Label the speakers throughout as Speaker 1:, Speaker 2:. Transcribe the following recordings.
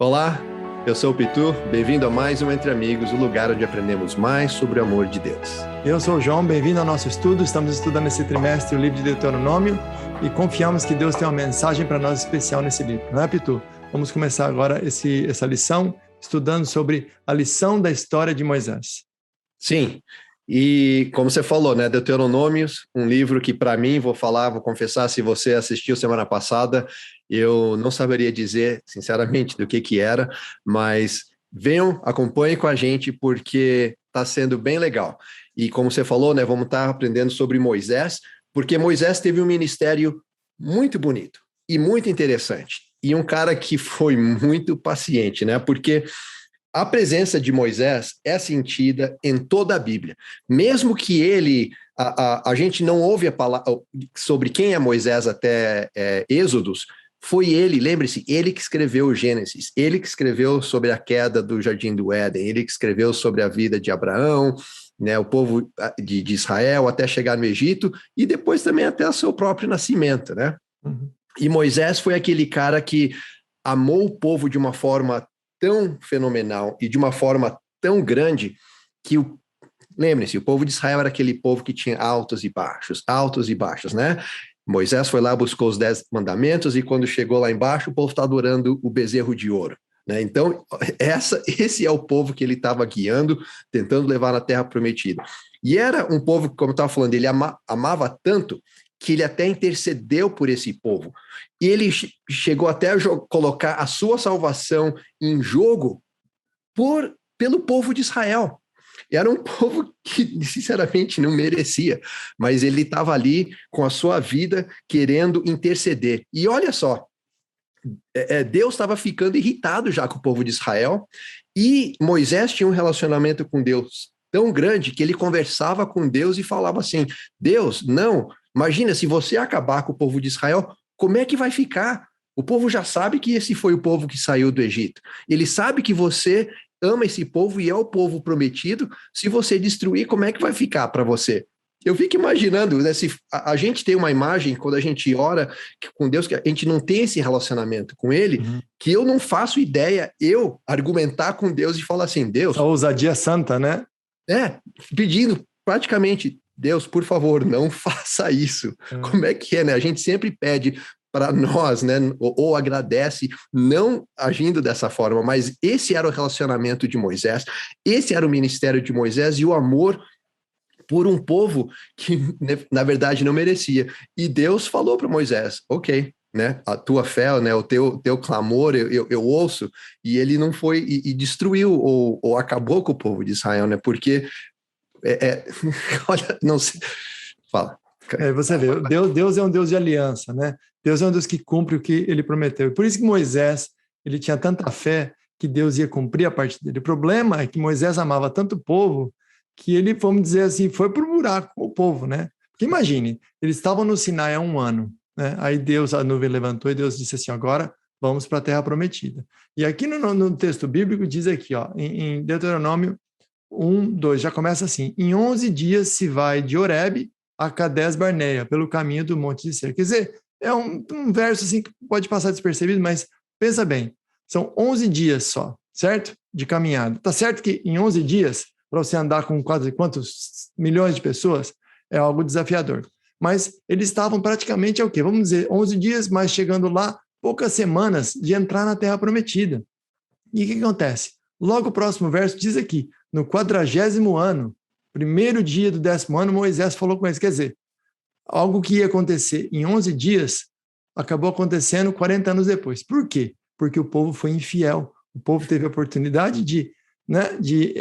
Speaker 1: Olá, eu sou o Pitu, bem-vindo a mais um Entre Amigos, o lugar onde aprendemos mais sobre o amor de Deus.
Speaker 2: Eu sou o João, bem-vindo ao nosso estudo. Estamos estudando esse trimestre o livro de Deuteronômio e confiamos que Deus tem uma mensagem para nós especial nesse livro, não é, Pitu? Vamos começar agora essa lição estudando sobre a lição da história de Moisés.
Speaker 1: Sim, e como você falou, né, Deuteronômios, um livro que para mim, vou confessar, se você assistiu semana passada, eu não saberia dizer, sinceramente, do que era, mas venham, acompanhem com a gente, porque está sendo bem legal. E como você falou, né, vamos estar aprendendo sobre Moisés, porque Moisés teve um ministério muito bonito e muito interessante, e um cara que foi muito paciente, né, porque a presença de Moisés é sentida em toda a Bíblia. Mesmo que ele, a gente não ouve a palavra sobre quem é Moisés até Êxodos, foi ele, lembre-se, ele que escreveu o Gênesis, ele que escreveu sobre a queda do Jardim do Éden, ele que escreveu sobre a vida de Abraão, né, o povo de Israel até chegar no Egito, e depois também até o seu próprio nascimento, né? Uhum. E Moisés foi aquele cara que amou o povo de uma forma tão fenomenal e de uma forma tão grande que, lembrem-se, o povo de Israel era aquele povo que tinha altos e baixos, né? Moisés foi lá, buscou os 10 mandamentos e quando chegou lá embaixo, o povo está adorando o bezerro de ouro, né? Então, esse é o povo que ele estava guiando, tentando levar na terra prometida. E era um povo que, como eu estava falando, ele amava tanto que ele até intercedeu por esse povo. E ele chegou até a colocar a sua salvação em jogo pelo povo de Israel. Era um povo que, sinceramente, não merecia, mas ele estava ali com a sua vida querendo interceder. E olha só, Deus estava ficando irritado já com o povo de Israel, e Moisés tinha um relacionamento com Deus tão grande que ele conversava com Deus e falava assim: Deus, não, imagina, se você acabar com o povo de Israel, como é que vai ficar? O povo já sabe que esse foi o povo que saiu do Egito. Ele sabe que você ama esse povo e é o povo prometido. Se você destruir, como é que vai ficar para você? Eu fico imaginando, né, se a gente tem uma imagem, quando a gente ora com Deus, que a gente não tem esse relacionamento com Ele, que eu não faço ideia, eu argumentar com Deus e falar assim, Deus...
Speaker 2: A ousadia santa, né?
Speaker 1: Pedindo praticamente, Deus, por favor, não faça isso. Como é que é, né? A gente sempre pede para nós, né? Ou agradece, não agindo dessa forma, mas esse era o relacionamento de Moisés, esse era o ministério de Moisés e o amor por um povo que, na verdade, não merecia. E Deus falou para Moisés, ok, né? A tua fé, né? O teu clamor, eu ouço, e ele não foi e destruiu ou acabou com o povo de Israel, né? Porque olha, não sei, fala.
Speaker 2: Você vê, Deus é um Deus de aliança, né? Deus é um Deus que cumpre o que ele prometeu. E por isso que Moisés, ele tinha tanta fé que Deus ia cumprir a parte dele. O problema é que Moisés amava tanto o povo que ele, vamos dizer assim, foi pro buraco com o povo, né? Porque imagine, eles estavam no Sinai há 1 ano, né? Aí Deus, a nuvem levantou e Deus disse assim, agora vamos para a terra prometida. E aqui no texto bíblico diz aqui, ó, em Deuteronômio 1:2, já começa assim, em 11 dias se vai de Horebe a Cades Barneia, pelo caminho do Monte de Ser. Quer dizer, é um verso assim que pode passar despercebido, mas pensa bem, são 11 dias só, certo? De caminhada. Tá certo que em 11 dias, para você andar com quase quantos milhões de pessoas, é algo desafiador. Mas eles estavam praticamente, vamos dizer, 11 dias, mas chegando lá, poucas semanas de entrar na Terra Prometida. E o que acontece? Logo o próximo verso diz aqui, no 40º ano, primeiro dia do 10º ano, Moisés falou com eles, quer dizer, algo que ia acontecer em 11 dias, acabou acontecendo 40 anos depois. Por quê? Porque o povo foi infiel. O povo teve a oportunidade de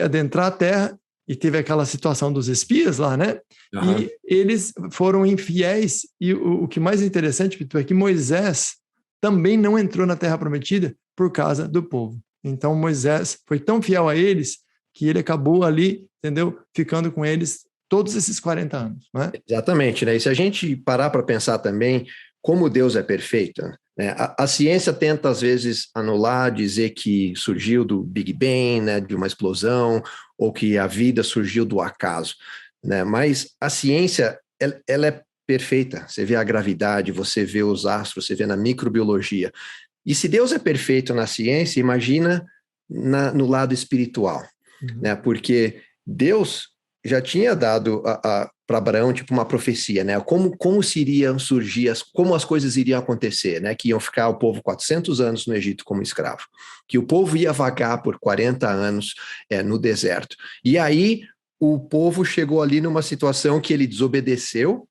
Speaker 2: adentrar a terra e teve aquela situação dos espias lá, né? Uhum. E eles foram infiéis. E o que mais interessante, Pitu, é que Moisés também não entrou na terra prometida por causa do povo. Então Moisés foi tão fiel a eles que ele acabou ali, entendeu? Ficando com eles todos esses 40 anos, né?
Speaker 1: Exatamente, né? E se a gente parar para pensar também como Deus é perfeito, né? A ciência tenta às vezes anular, dizer que surgiu do Big Bang, né? De uma explosão, ou que a vida surgiu do acaso, né? Mas a ciência, ela é perfeita. Você vê a gravidade, você vê os astros, você vê na microbiologia. E se Deus é perfeito na ciência, imagina no lado espiritual, né? Porque Deus já tinha dado para Abraão tipo uma profecia, né? Como se iriam surgir, como as coisas iriam acontecer, né? Que iam ficar o povo 400 anos no Egito como escravo, que o povo ia vagar por 40 anos no deserto. E aí o povo chegou ali numa situação que ele desobedeceu.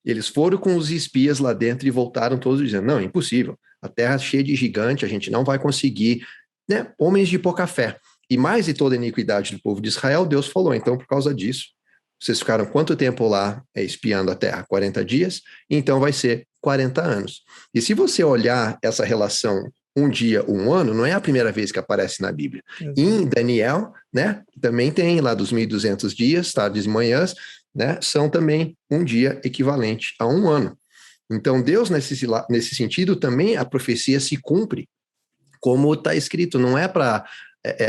Speaker 1: Eles foram com os espias lá dentro e voltaram todos dizendo, não, impossível, a terra é cheia de gigante, a gente não vai conseguir, né? Homens de pouca fé. E mais de toda a iniquidade do povo de Israel, Deus falou, então por causa disso, vocês ficaram quanto tempo lá espiando a terra? 40 dias? Então vai ser 40 anos. E se você olhar essa relação um dia, um ano, não é a primeira vez que aparece na Bíblia. Em Daniel, né, também tem lá dos 1.200 dias, tardes e manhãs, né, são também um dia equivalente a um ano. Então, Deus, nesse sentido, também a profecia se cumpre, como está escrito, não é para...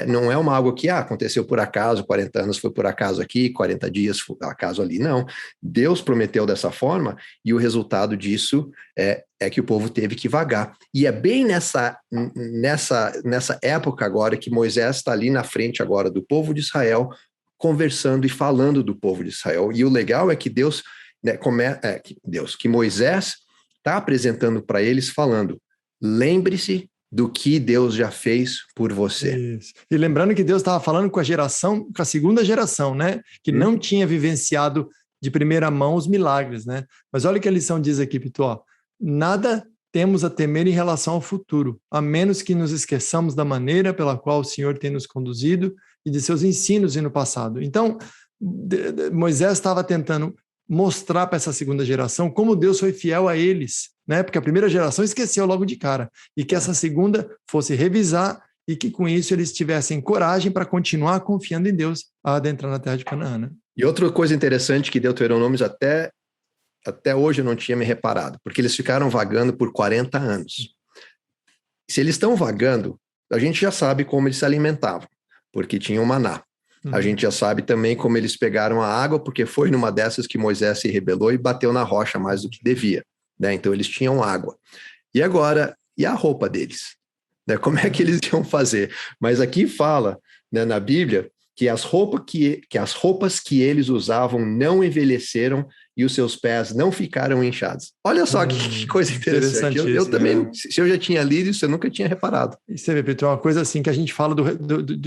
Speaker 1: não é uma algo que aconteceu por acaso, 40 anos foi por acaso aqui, 40 dias foi por acaso ali, não. Deus prometeu dessa forma e o resultado disso é que o povo teve que vagar. E é bem nessa época agora que Moisés está ali na frente agora do povo de Israel, conversando e falando do povo de Israel. E o legal é que Deus, né, que Moisés está apresentando para eles falando, lembre-se do que Deus já fez por você.
Speaker 2: Isso. E lembrando que Deus estava falando com a segunda geração, né? Que não tinha vivenciado de primeira mão os milagres, né? Mas olha o que a lição diz aqui, Pitó. Nada temos a temer em relação ao futuro, a menos que nos esqueçamos da maneira pela qual o Senhor tem nos conduzido e de seus ensinos no passado. Então, Moisés estava tentando mostrar para essa segunda geração como Deus foi fiel a eles, né? Porque a primeira geração esqueceu logo de cara, e que essa segunda fosse revisar e que com isso eles tivessem coragem para continuar confiando em Deus a adentrar na terra de Canaã, né?
Speaker 1: E outra coisa interessante que Deuteronômios até hoje eu não tinha me reparado, porque eles ficaram vagando por 40 anos. Se eles estão vagando, a gente já sabe como eles se alimentavam, porque tinham maná. A gente já sabe também como eles pegaram a água, porque foi numa dessas que Moisés se rebelou e bateu na rocha mais do que devia, né? Então eles tinham água. E agora, e a roupa deles? Né? Como é que eles iam fazer? Mas aqui fala, né, na Bíblia que as roupas que eles usavam não envelheceram e os seus pés não ficaram inchados. Olha só que coisa interessante. Eu também, se eu já tinha lido isso, eu nunca tinha reparado.
Speaker 2: E você vê, Pedro, uma coisa assim que a gente fala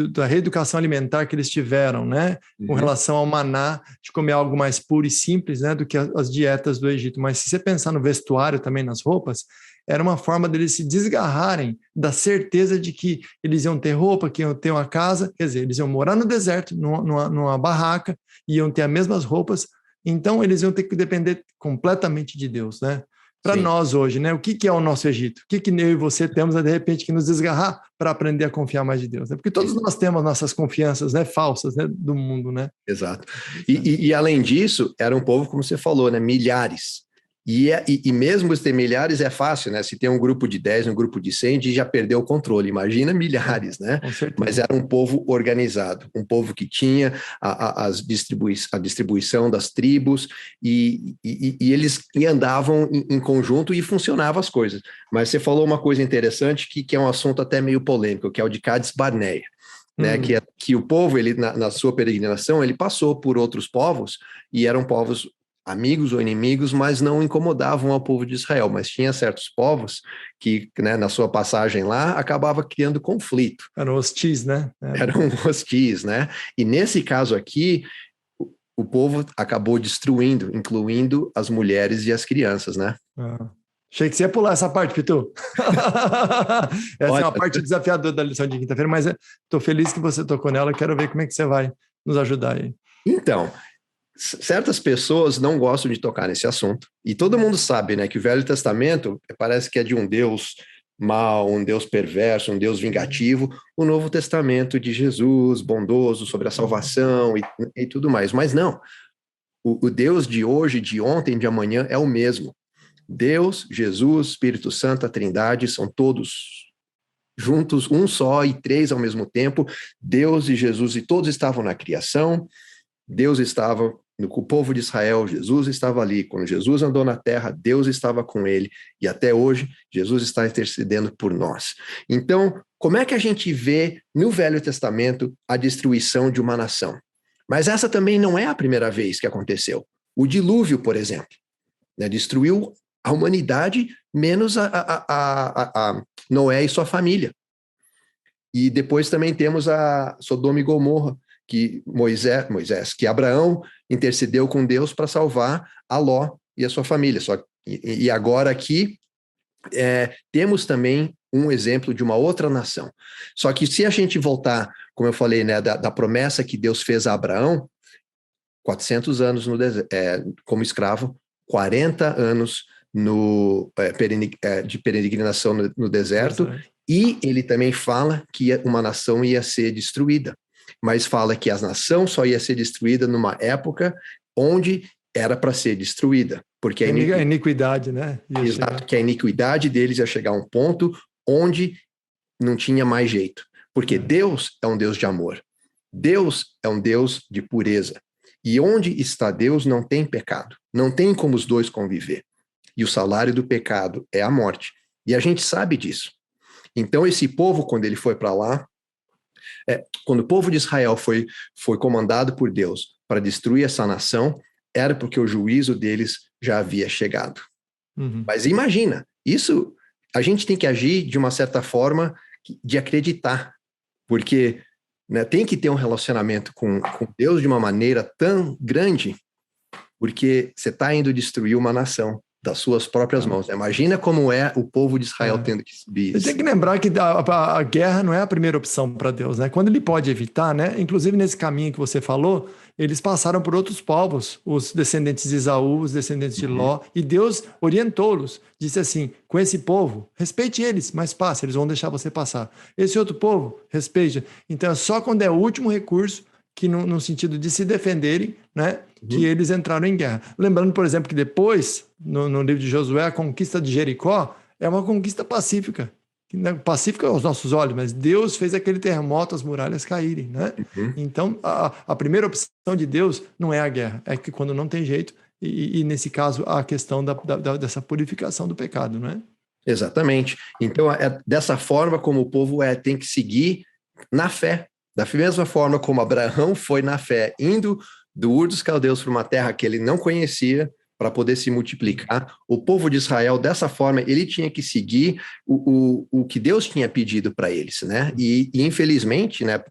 Speaker 2: da reeducação alimentar que eles tiveram, né? Com relação ao maná, de comer algo mais puro e simples, né? Do que as dietas do Egito. Mas se você pensar no vestuário também, nas roupas, era uma forma deles se desgarrarem da certeza de que eles iam ter roupa, que iam ter uma casa, quer dizer, eles iam morar no deserto, numa barraca, iam ter as mesmas roupas, então eles iam ter que depender completamente de Deus, né? Para nós hoje, né? O que é o nosso Egito? O que eu e você temos, de repente, que nos desgarrar para aprender a confiar mais de Deus? Né? Porque todos nós temos nossas confianças, né, falsas, né, do mundo, né?
Speaker 1: Exato. E além disso, era um povo, como você falou, né, milhares. E mesmo ter milhares é fácil, né? Se tem um grupo de 10, um grupo de 100, já perdeu o controle. Imagina milhares, né? Mas era um povo organizado, um povo que tinha a distribuição das tribos e eles andavam em conjunto e funcionavam as coisas. Mas você falou uma coisa interessante que é um assunto até meio polêmico, que é o de Cádiz Barneia. Né, que o povo, ele na sua peregrinação, ele passou por outros povos e eram povos amigos ou inimigos, mas não incomodavam ao povo de Israel, mas tinha certos povos que, né, na sua passagem lá, acabava criando conflito.
Speaker 2: Eram hostis, né?
Speaker 1: Eram hostis, né? E nesse caso aqui, o povo acabou destruindo, incluindo as mulheres e as crianças, né?
Speaker 2: Achei que você ia pular essa parte, Pitu. Essa é uma parte desafiadora da lição de quinta-feira, mas estou feliz que você tocou nela, quero ver como é que você vai nos ajudar aí.
Speaker 1: Então, certas pessoas não gostam de tocar nesse assunto, e todo mundo sabe, né, que o Velho Testamento parece que é de um Deus mau, um Deus perverso, um Deus vingativo, o Novo Testamento de Jesus, bondoso, sobre a salvação e tudo mais, mas não, o Deus de hoje, de ontem, de amanhã é o mesmo. Deus, Jesus, Espírito Santo, a Trindade, são todos juntos, um só e três ao mesmo tempo, Deus e Jesus, e todos estavam na criação, Deus estava no povo de Israel, Jesus estava ali. Quando Jesus andou na terra, Deus estava com ele. E até hoje, Jesus está intercedendo por nós. Então, como é que a gente vê no Velho Testamento a destruição de uma nação? Mas essa também não é a primeira vez que aconteceu. O dilúvio, por exemplo, né, destruiu a humanidade, menos a Noé e sua família. E depois também temos a Sodoma e Gomorra, que que Abraão intercedeu com Deus para salvar a Ló e a sua família. E agora aqui temos também um exemplo de uma outra nação. Só que se a gente voltar, como eu falei, né, da promessa que Deus fez a Abraão, 400 anos como escravo, 40 anos de peregrinação no deserto, e ele também fala que uma nação ia ser destruída, mas fala que a nação só ia ser destruída numa época onde era para ser destruída, porque
Speaker 2: a iniquidade, né?
Speaker 1: Exato, que a iniquidade deles ia chegar a um ponto onde não tinha mais jeito, porque Deus é um Deus de amor, Deus é um Deus de pureza, e onde está Deus não tem pecado, não tem como os dois conviver, e o salário do pecado é a morte, e a gente sabe disso. Então esse povo, quando ele foi para lá, quando o povo de Israel foi comandado por Deus para destruir essa nação, era porque o juízo deles já havia chegado. Uhum. Mas imagina, isso a gente tem que agir de uma certa forma de acreditar, porque, né, tem que ter um relacionamento com Deus de uma maneira tão grande, porque você está indo destruir uma nação das suas próprias mãos. Imagina como é o povo de Israel tendo que subir isso.
Speaker 2: Você tem que lembrar que a guerra não é a primeira opção para Deus, né? Quando ele pode evitar, né? Inclusive nesse caminho que você falou, eles passaram por outros povos, os descendentes de Esaú, os descendentes de Ló, e Deus orientou-los, disse assim, com esse povo, respeite eles, mas passe, eles vão deixar você passar. Esse outro povo, respeite. Então é só quando é o último recurso, que no sentido de se defenderem, né, que eles entraram em guerra. Lembrando, por exemplo, que depois, no livro de Josué, a conquista de Jericó é uma conquista pacífica. Pacífica aos nossos olhos, mas Deus fez aquele terremoto, as muralhas caírem, né? Então, a primeira opção de Deus não é a guerra, é que quando não tem jeito, e nesse caso, a questão dessa purificação do pecado, não é?
Speaker 1: Exatamente. Então, é dessa forma como o povo tem que seguir na fé. Da mesma forma como Abraão foi na fé, indo do Ur dos Caldeus para uma terra que ele não conhecia, para poder se multiplicar, o povo de Israel, dessa forma, ele tinha que seguir o que Deus tinha pedido para eles, né? E infelizmente, né,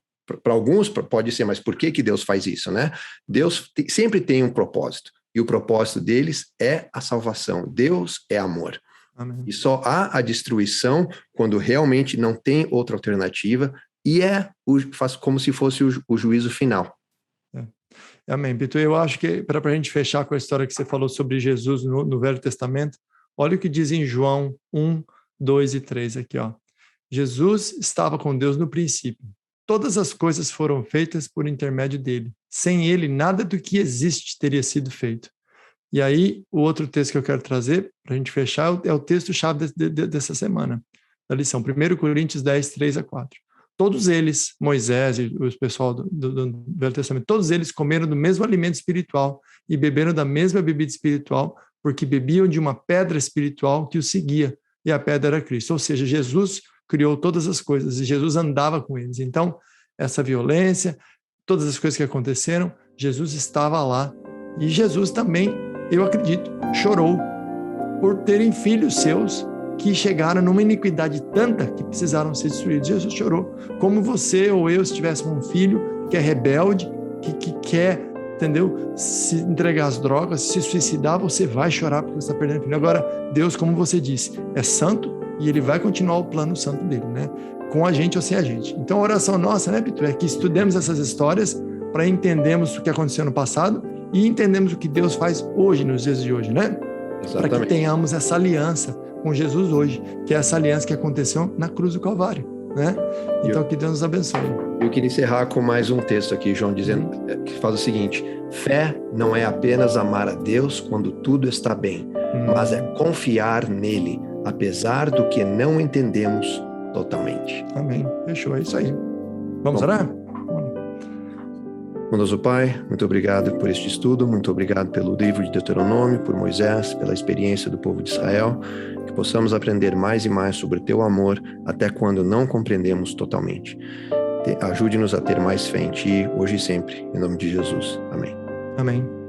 Speaker 1: para alguns pode ser, mas por que Deus faz isso, né? Deus sempre tem um propósito, e o propósito deles é a salvação. Deus é amor. Amém. E só há a destruição quando realmente não tem outra alternativa, e faz como se fosse o juízo final.
Speaker 2: Amém, Vitor. Eu acho que, para a gente fechar com a história que você falou sobre Jesus no Velho Testamento, olha o que diz em João 1, 2 e 3 aqui, ó. Jesus estava com Deus no princípio. Todas as coisas foram feitas por intermédio dele. Sem ele, nada do que existe teria sido feito. E aí, o outro texto que eu quero trazer, para a gente fechar, é o texto-chave dessa semana, da lição. 1 Coríntios 10, 3 a 4. Todos eles, Moisés e o pessoal do Velho Testamento, todos eles comeram do mesmo alimento espiritual e beberam da mesma bebida espiritual, porque bebiam de uma pedra espiritual que os seguia, e a pedra era Cristo. Ou seja, Jesus criou todas as coisas e Jesus andava com eles. Então, essa violência, todas as coisas que aconteceram, Jesus estava lá. E Jesus também, eu acredito, chorou por terem filhos seus que chegaram numa iniquidade tanta que precisaram ser destruídos. Jesus chorou. Como você ou eu, se tivéssemos um filho que é rebelde, que quer, entendeu, se entregar às drogas, se suicidar, você vai chorar porque você está perdendo o filho. Agora, Deus, como você disse, é santo e ele vai continuar o plano santo dele, né? Com a gente ou sem a gente. Então, a oração nossa, né, Pitu, é que estudemos essas histórias para entendermos o que aconteceu no passado e entendemos o que Deus faz hoje, nos dias de hoje, né? Para que tenhamos essa aliança com Jesus hoje, que é essa aliança que aconteceu na cruz do Calvário, né? Então, que Deus nos abençoe.
Speaker 1: Eu queria encerrar com mais um texto aqui, João, dizendo que faz o seguinte: fé não é apenas amar a Deus quando tudo está bem, mas é confiar nele, apesar do que não entendemos totalmente.
Speaker 2: Amém. Fechou, é isso aí. Vamos orar?
Speaker 1: Bondoso Pai, muito obrigado por este estudo, muito obrigado pelo livro de Deuteronômio, por Moisés, pela experiência do povo de Israel, que possamos aprender mais e mais sobre o Teu amor, até quando não compreendemos totalmente. Ajude-nos a ter mais fé em Ti, hoje e sempre, em nome de Jesus. Amém.
Speaker 2: Amém.